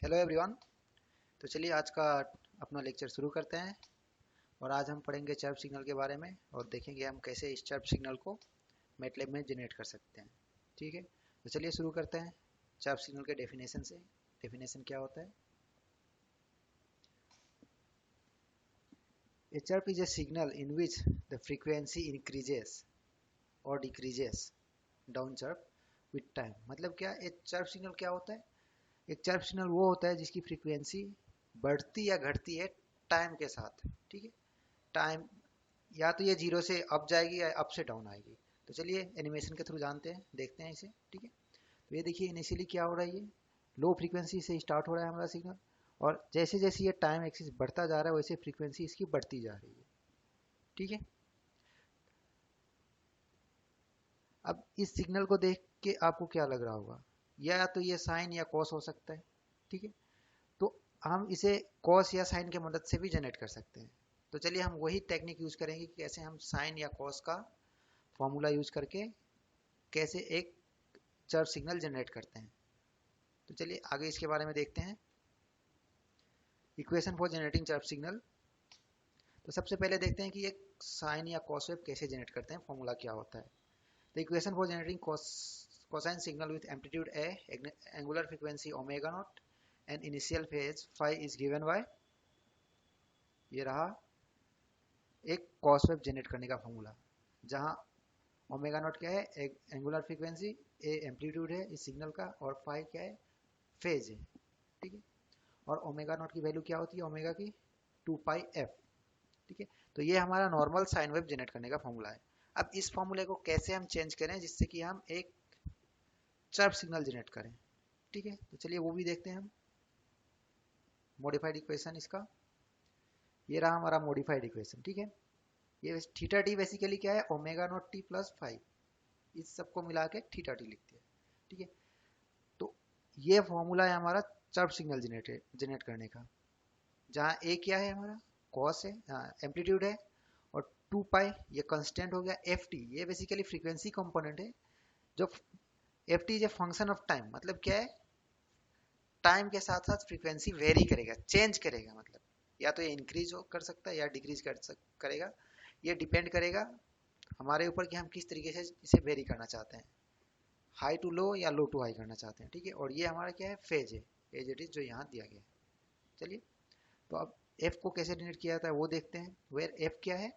Hello everyone. तो चलिए आज का अपना लेक्चर शुरू करते हैं। और आज हम पढ़ेंगे चर्प सिग्नल के बारे में और देखेंगे हम कैसे इस चर्प सिग्नल को मैटलैब में जनरेट कर सकते हैं। ठीक है, तो चलिए शुरू करते हैं चर्प सिग्नल के डेफिनेशन से। डेफिनेशन क्या होता है? ए chirp is a signal in which the frequency increases or decreases down chirp with time। मतलब क्या, एक chirp सिग्नल क्या होता है? एक chirp सिग्नल वो होता है जिसकी फ्रीक्वेंसी बढ़ती या घटती है टाइम के साथ। ठीक है, टाइम या तो ये जीरो से अप जाएगी या अप से डाउन आएगी। तो चलिए एनिमेशन के थ्रू जानते हैं, देखते हैं इसे। ठीक है, तो ये देखिए इनिशियली क्या हो रहा है, ये लो फ्रीक्वेंसी से स्टार्ट हो रहा है हमारा सिग्नल, और जैसे जैसे ये टाइम एक्सिस बढ़ता जा रहा है वैसे फ्रीक्वेंसी इसकी बढ़ती जा रही है। ठीक है, अब इस सिग्नल को देख के आपको क्या लग रहा होगा, या तो ये साइन या कॉस हो सकता है। ठीक है, तो हम इसे कॉस या साइन की मदद से भी जनरेट कर सकते हैं। तो चलिए हम वही टेक्निक यूज करेंगे कि कैसे हम साइन या कॉस का फॉर्मूला यूज करके कैसे एक चर्प सिग्नल जनरेट करते हैं। तो चलिए आगे इसके बारे में देखते हैं। Equation for generating chirp signal. तो सबसे पहले देखते हैं कि एक साइन या कॉस वेव कैसे जनरेट करते हैं, फॉर्मूला क्या होता है। तो equation for generating cosine signal with amplitude a, angular frequency omega naught and initial phase phi is given by, ये रहा एक cos वेव जनरेट करने का फॉर्मूला, जहां ओमेगा नॉट क्या है, एक एंगुलर फ्रीक्वेंसी, ए एम्पलीट्यूड है इस सिग्नल का, और फाई क्या है, फेज है। ठीक है, और ओमेगा नॉट की वैल्यू क्या होती है, ओमेगा की 2 पाई एफ। ठीक है, तो ये हमारा नॉर्मल साइन वेव जनरेट करने का फॉर्मूला है। अब इस फॉर्मूले को कैसे हम चेंज करें जिससे कि हम एक चर्प सिग्नल जनरेट करें। ठीक है, तो चलिए वो भी देखते हैं हम। मॉडिफाइड इक्वेशन इसका, ये रहा हमारा मॉडिफाइड इक्वेशन। ठीक है, ये थीटा टी बेसिकली क्या है, omega naught T plus five, इस सबको मिला के थीटा टी लिखते हैं। ठीक है, तो ये फॉर्मूला है हमारा चर्प सिग्नल जनरेट करने का, जहाँ ए क्या है हमारा, कॉस है, एम्पलीट्यूड है, और 2 पाई ये कांस्टेंट हो गया, एफ टी ये बेसिकली फ्रीक्वेंसी कंपोनेंट है। जो F T is a function of time, मतलब क्या है, टाइम के साथ साथ फ्रीक्वेंसी वेरी करेगा, चेंज करेगा। मतलब या तो ये इंक्रीज कर सकता है या डिक्रीज करेगा। ये डिपेंड करेगा हमारे ऊपर कि हम किस तरीके से इसे वेरी करना चाहते हैं, हाई टू लो या लो टू हाई करना चाहते हैं। ठीक है, और ये हमारा क्या है, फेज है, एज इट इज जो यहाँ दिया गया है। चलिए, तो अब एफ को कैसे डिनोट किया जाता है वो देखते हैं। वेयर एफ क्या है,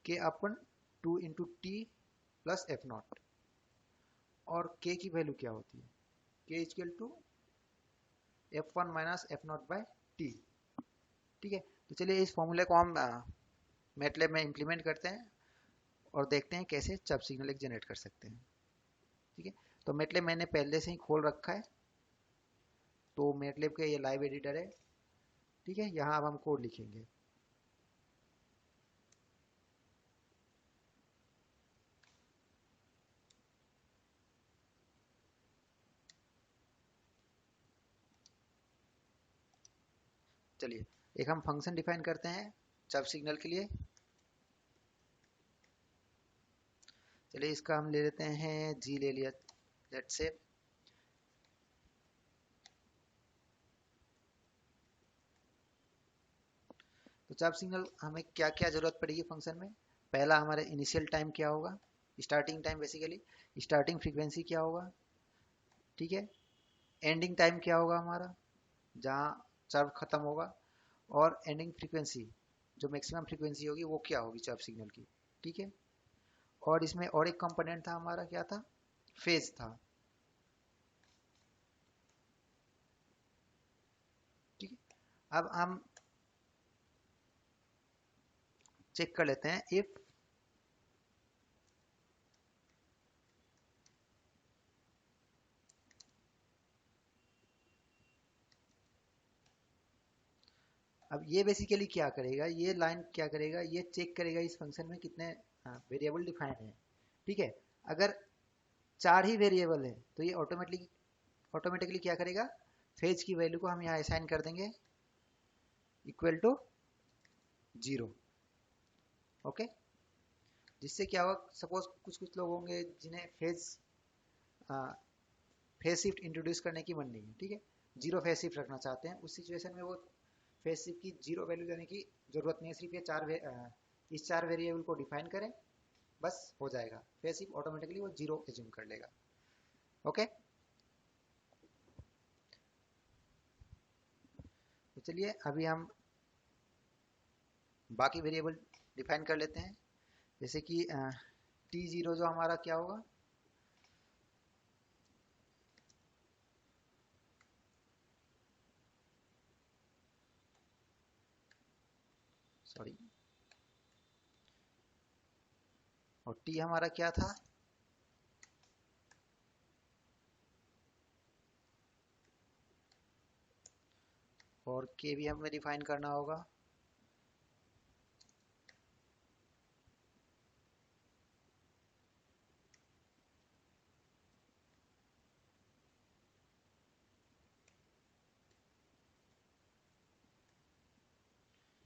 के अपन 2 × टी प्लस एफ नॉट, और के की वैल्यू क्या होती है, के इजकल टू F1 - F0/T। ठीक है, तो चलिए इस फॉर्मूले को हम मैटलैब में इंप्लीमेंट करते हैं और देखते हैं कैसे चर्प सिग्नल एक जनरेट कर सकते हैं। ठीक है, तो मैटलैब मैंने पहले से ही खोल रखा है, तो मैटलैब का ये लाइव एडिटर है। ठीक है, यहाँ अब हम कोड लिखेंगे। चलिए एक हम फंक्शन डिफाइन करते हैं चर्प सिग्नल के लिए। चलिए इसका हम ले लेते हैं, जी ले लिया, लेट्स से। तो चर्प सिग्नल हमें क्या क्या जरूरत पड़ेगी फंक्शन में। पहला हमारा इनिशियल टाइम क्या होगा, starting time basically, starting frequency क्या होगा। ठीक है, एंडिंग टाइम क्या होगा हमारा, जहाँ चर्प खत्म होगा, और एंडिंग फ्रीक्वेंसी जो मैक्सिमम फ्रीक्वेंसी होगी वो क्या होगी चर्प सिग्नल की। ठीक है, और इसमें और एक कंपोनेंट था हमारा, क्या था, फेज था। ठीक है, अब हम चेक कर लेते हैं इफ अब ये बेसिकली क्या करेगा, ये लाइन क्या करेगा, ये चेक करेगा इस फंक्शन में कितने वेरिएबल डिफाइन है। ठीक है, अगर 4 ही वेरिएबल है तो ये ऑटोमेटिकली क्या करेगा, फेज की वैल्यू को हम यहाँ असाइन कर देंगे इक्वल टू 0। ओके, जिससे क्या होगा, सपोज कुछ कुछ लोग होंगे जिन्हें फेज शिफ्ट इंट्रोड्यूस करने की मन नहीं है। ठीक है, जीरो फेज शिफ्ट रखना चाहते हैं, उस सिचुएशन में वो फेज शिफ्ट की जीरो वैल्यू देने की जरूरत नहीं है, सिर्फ ये इस चार वेरिएबल को डिफाइन करें, बस हो जाएगा, फेज शिफ्ट ऑटोमेटिकली वो जीरो एज्यूम कर लेगा। ओके, तो चलिए अभी हम बाकी वेरिएबल डिफाइन कर लेते हैं, जैसे कि टी जीरो जो हमारा क्या होगा, सॉरी, और टी हमारा क्या था, और के भी हमें डिफाइन करना होगा।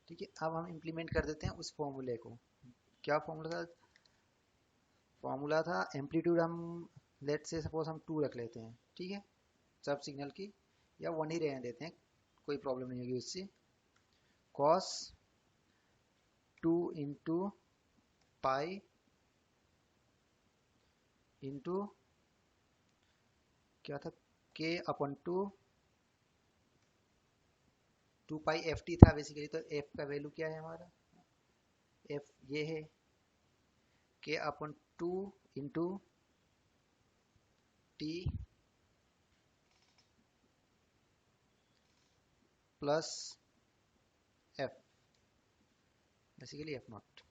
ठीक है, अब हम इम्प्लीमेंट कर देते हैं उस फॉर्मूले को। क्या फॉर्मूला था? फॉर्मूला था एम्पलीट्यूड, हम लेट से सपोज हम 2 रख लेते हैं, ठीक है, सब सिग्नल की, या 1 ही रहने देते हैं, कोई प्रॉब्लम नहीं होगी उससे। कॉस 2 इंटू पाई इंटू क्या था, के अपन 2 पाई एफ टी था बेसिकली, तो एफ का वैल्यू क्या है हमारा, एफ ये है के अपन 2 into T plus F, basically F not.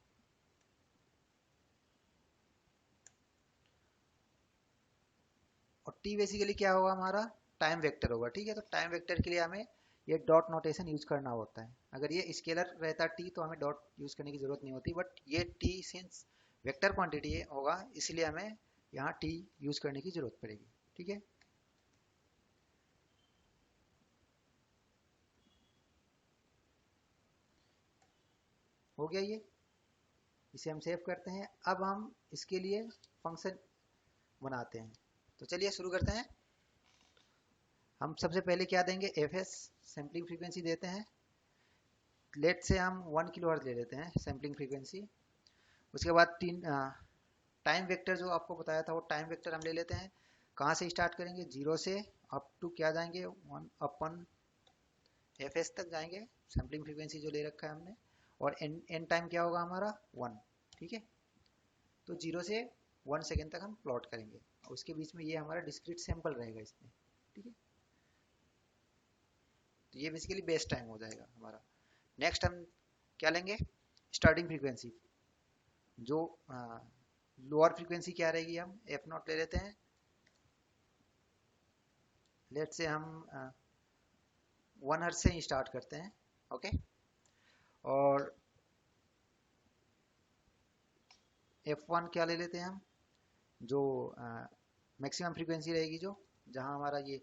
और टी बेसिकली क्या होगा हमारा, टाइम वेक्टर होगा, ठीक है। तो टाइम वेक्टर के लिए हमें ये डॉट नोटेशन यूज करना होता है। अगर ये स्केलर रहता टी तो हमें डॉट यूज करने की जरूरत नहीं होती, बट ये टी सिंस वेक्टर क्वांटिटी होगा, इसलिए हमें यहाँ टी यूज करने की जरूरत पड़ेगी, ठीक है। हो गया ये, इसे हम सेव करते हैं। अब हम इसके लिए फंक्शन बनाते हैं, तो चलिए शुरू करते हैं। हम सबसे पहले क्या देंगे, एफ एस सैम्पलिंग फ्रीक्वेंसी देते हैं। लेट से हम 1 किलोहर्ट्ज ले लेते हैं सैम्पलिंग फ्रीक्वेंसी। उसके बाद तीन टाइम वेक्टर जो आपको बताया था, वो टाइम वेक्टर हम ले लेते हैं। कहाँ से स्टार्ट करेंगे, 0 से अप टू क्या जाएंगे, 1 अपन एफ एस तक जाएंगे, सैम्पलिंग फ्रीक्वेंसी जो ले रखा है हमने। और एन एन टाइम क्या होगा हमारा 1, ठीक है। तो 0 से 1 सेकेंड तक हम प्लॉट करेंगे, और उसके बीच में ये हमारा डिस्क्रीट सैंपल रहेगा इसमें, ठीक है। तो ये बेसिकली बेस टाइम हो जाएगा हमारा। नेक्स्ट हम क्या लेंगे, स्टार्टिंग फ्रीक्वेंसी, जो लोअर फ्रीक्वेंसी क्या रहेगी, हम एफ नॉट ले लेते हैं। लेट से हम 1 हर्ट्ज से ही स्टार्ट करते हैं, ओके। और F1 क्या ले लेते हैं हम, जो मैक्सिमम फ्रीक्वेंसी रहेगी, जो जहां हमारा ये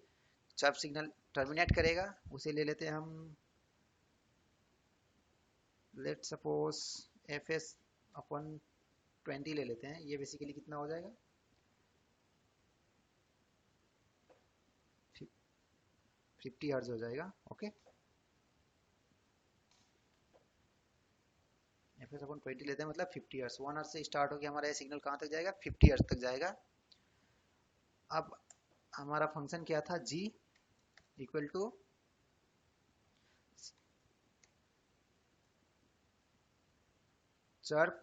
चर्प सिग्नल टर्मिनेट करेगा, उसे ले लेते हैं हम। लेट सपोज एफ एस अपन 20 ले लेते हैं। ये बेसिकली कितना हो जाएगा, 50 हर्ट्ज हो जाएगा, ओके। एफ एस अपन 20 लेते हैं, मतलब 50 हर्ट्ज। 1 हर्ट्ज से स्टार्ट होकर हमारा ये सिग्नल कहाँ तक जाएगा, 50 हर्ट्ज तक जाएगा। अब हमारा फंक्शन क्या था, G equal to chirp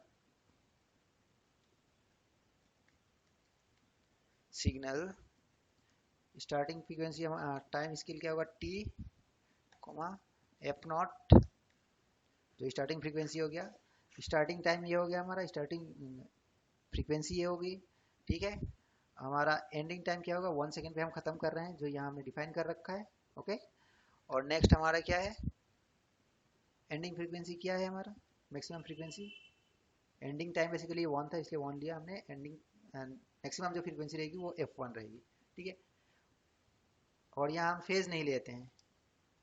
signal starting frequency, time scale क्या होगा, टी कोमा एफ नॉट, जो स्टार्टिंग फ्रीक्वेंसी हो गया। स्टार्टिंग टाइम ये हो गया हमारा, स्टार्टिंग फ्रीक्वेंसी ये होगी, ठीक है। हमारा एंडिंग टाइम क्या होगा, 1 सेकेंड पे हम खत्म कर रहे हैं, जो यहाँ हमने डिफाइन कर रखा है, ओके। और नेक्स्ट हमारा क्या है, एंडिंग फ्रीक्वेंसी क्या है हमारा, maximum frequency. Ending time basically 1 था, इसलिए 1 लिया हमने। एंडिंग मैक्सिमम जो फ्रीक्वेंसी रहेगी वो F1 रहेगी, ठीक है। और यहाँ हम फेज नहीं लेते हैं,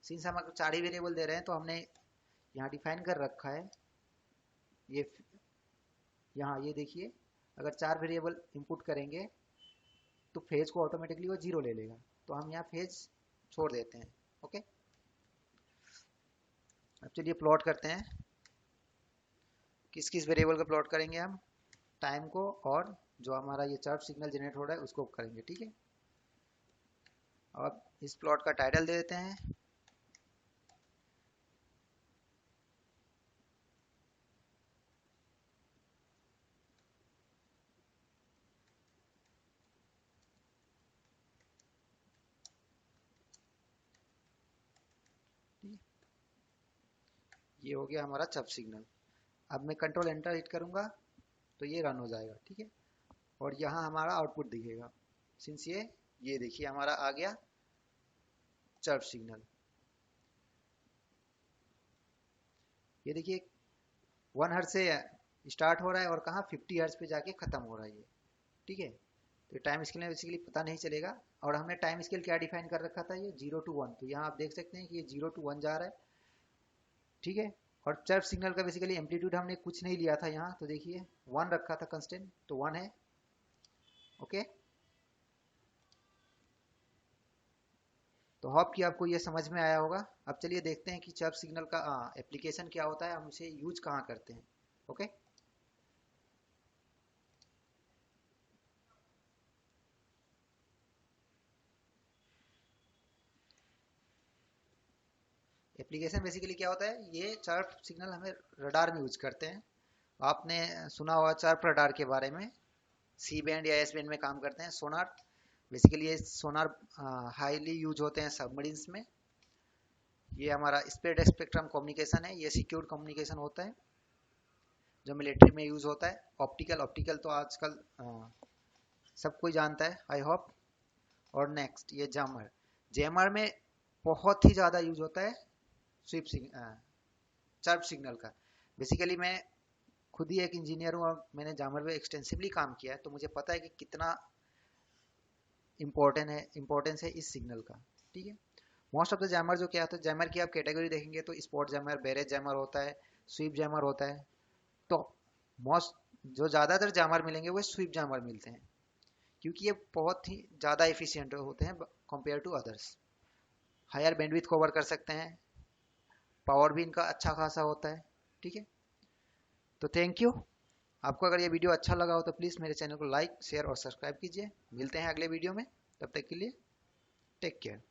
सिंस हम अगर 4 ही वेरिएबल दे रहे हैं, तो हमने यहाँ डिफाइन कर रखा है ये, यहाँ ये देखिए, अगर 4 वेरिएबल इनपुट करेंगे तो फेज को ऑटोमेटिकली वो 0 ले लेगा। तो हम यहाँ फेज छोड़ देते हैं। ओके, अब चलिए प्लॉट करते हैं। किस किस वेरिएबल का प्लॉट करेंगे हम? टाइम को और जो हमारा ये चर्प सिग्नल जनरेट हो रहा है उसको करेंगे। ठीक है, अब इस प्लॉट का टाइटल दे देते हैं। ये हो गया हमारा चर्प सिग्नल। अब मैं कंट्रोल एंटर हिट करूंगा तो ये रन हो जाएगा। ठीक है, और यहाँ हमारा आउटपुट दिखेगा। सिंस ये देखिए हमारा आ गया चर्प सिग्नल। ये देखिए 1 हर्ट्ज से स्टार्ट हो रहा है और कहाँ 50 हर्ट्ज पे जाके खत्म हो रहा है ये। ठीक है, तो टाइम स्केल में बेसिकली पता नहीं चलेगा। और हमने टाइम स्केल क्या डिफाइन कर रखा था? ये 0 to 1। तो यहाँ आप देख सकते हैं कि ये 0 to 1 जा रहा है। ठीक है, और चर्प सिग्नल का बेसिकली एम्पलीट्यूड हमने कुछ नहीं लिया था यहाँ, तो देखिए 1 रखा था कंस्टेंट, तो 1 है। ओके, तो होप कि आपको ये समझ में आया होगा। अब चलिए देखते हैं कि चर्प सिग्नल का एप्लीकेशन क्या होता है, हम इसे यूज कहाँ करते हैं। ओके, एप्लीकेशन बेसिकली क्या होता है? ये चर्प सिग्नल हमें रडार में यूज करते हैं। आपने सुना होगा चर्प रडार के बारे में। सी बैंड या एस बैंड में काम करते हैं। सोनार, बेसिकली ये सोनार हाईली यूज होते हैं सबमरीन्स में। ये हमारा स्प्रेड स्पेक्ट्रम कम्युनिकेशन है, ये सिक्योर कम्युनिकेशन होता है जो मिलिट्री में यूज होता है। ऑप्टिकल, ऑप्टिकल तो आजकल सब कोई जानता है आई होप। और नेक्स्ट ये जैमर, जैमर में बहुत ही ज़्यादा यूज होता है स्वीप चर्प सिग्नल का। बेसिकली मैं खुद ही एक इंजीनियर हूँ और मैंने जैमर पे एक्सटेंसिवली काम किया है, तो मुझे पता है कि कितना इम्पोर्टेंस है इस सिग्नल का। ठीक है, मोस्ट ऑफ द जैमर जो क्या होता है, जैमर की आप कैटेगरी देखेंगे तो स्पॉट जैमर, बैरेज जैमर होता है, स्वीप जैमर होता है। तो मोस्ट जो ज़्यादातर जैमर मिलेंगे वो स्वीप जैमर मिलते हैं, क्योंकि ये बहुत ही ज़्यादा एफिशिएंट होते हैं compare to others. Higher bandwidth cover कर सकते हैं, पावर भी इनका अच्छा खासा होता है। ठीक है, तो थैंक यू। आपको अगर ये वीडियो अच्छा लगा हो तो प्लीज़ मेरे चैनल को लाइक, शेयर और सब्सक्राइब कीजिए। मिलते हैं अगले वीडियो में, तब तक के लिए टेक केयर।